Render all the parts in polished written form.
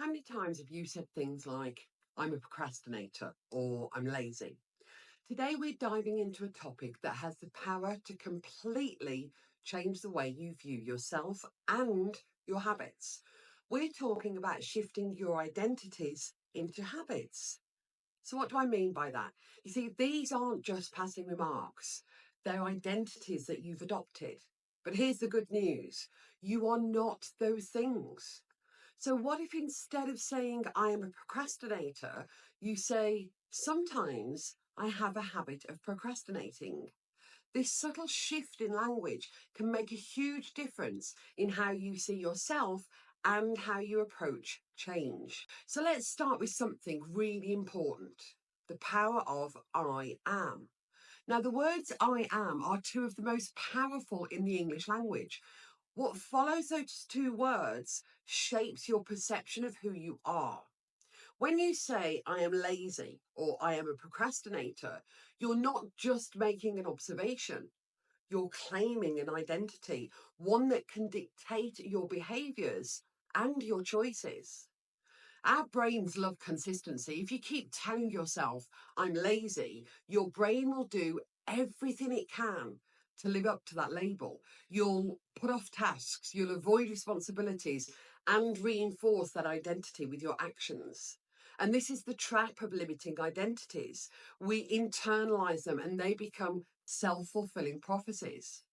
many times have you said things like, I'm a procrastinator or I'm lazy? Today, we're diving into a topic that has the power to completely change the way you view yourself and your habits. We're talking about shifting your identities into habits. So, what do I mean by that? You see, these aren't just passing remarks, they're identities that you've adopted. But here's the good news: you are not those things. So, what if instead of saying I am a procrastinator, you say sometimes I have a habit of procrastinating? This subtle shift in language can make a huge difference in how you see yourself and how you approach change. So, let's start with something really important: the power of I am. Now, the words I am are two of the most powerful in the English language. What follows those two words shapes your perception of who you are. When you say, I am lazy or I am a procrastinator, you're not just making an observation, you're claiming an identity, one that can dictate your behaviors and your choices. Our brains love consistency. If you keep telling yourself, I'm lazy, your brain will do everything it can to live up to that label. You'll put off tasks, you'll avoid responsibilities, and reinforce that identity with your actions. And this is the trap of limiting identities. We internalize them and they become self-fulfilling prophecies.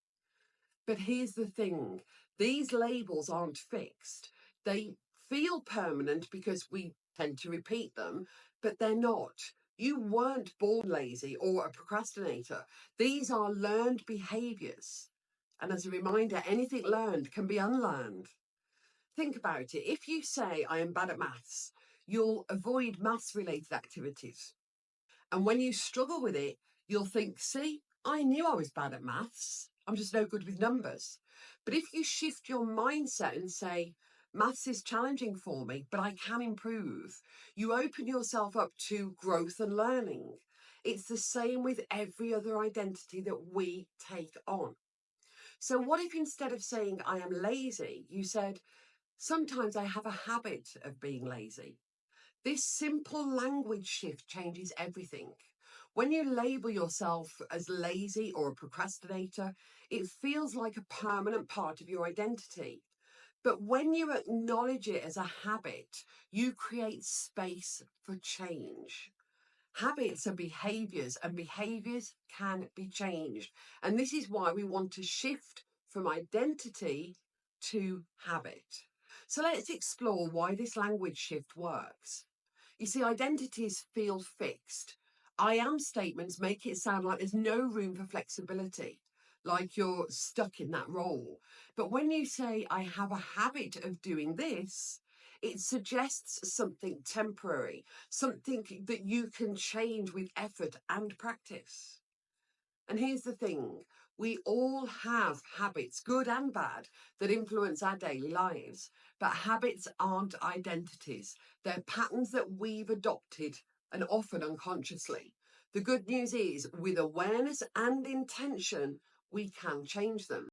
But here's the thing: these labels aren't fixed. They feel permanent because we tend to repeat them, but they're not. You weren't born lazy or a procrastinator. These are learned behaviors. And as a reminder, anything learned can be unlearned. Think about it. If you say, I am bad at maths, you'll avoid maths related activities. And when you struggle with it, you'll think, see, I knew I was bad at maths. I'm just no good with numbers. But if you shift your mindset and say, maths is challenging for me, but I can improve, you open yourself up to growth and learning. It's the same with every other identity that we take on. So, what if instead of saying I am lazy, you said, sometimes I have a habit of being lazy? This simple language shift changes everything. When you label yourself as lazy or a procrastinator, it feels like a permanent part of your identity. But when you acknowledge it as a habit, you create space for change. Habits are behaviors, and behaviors can be changed. And this is why we want to shift from identity to habit. So let's explore why this language shift works. You see, identities feel fixed. I am statements make it sound like there's no room for flexibility, like you're stuck in that role. But when you say, I have a habit of doing this, it suggests something temporary, something that you can change with effort and practice. And here's the thing: we all have habits, good and bad, that influence our daily lives. But habits aren't identities, they're patterns that we've adopted, and often unconsciously. The good news is, with awareness and intention, we can change them.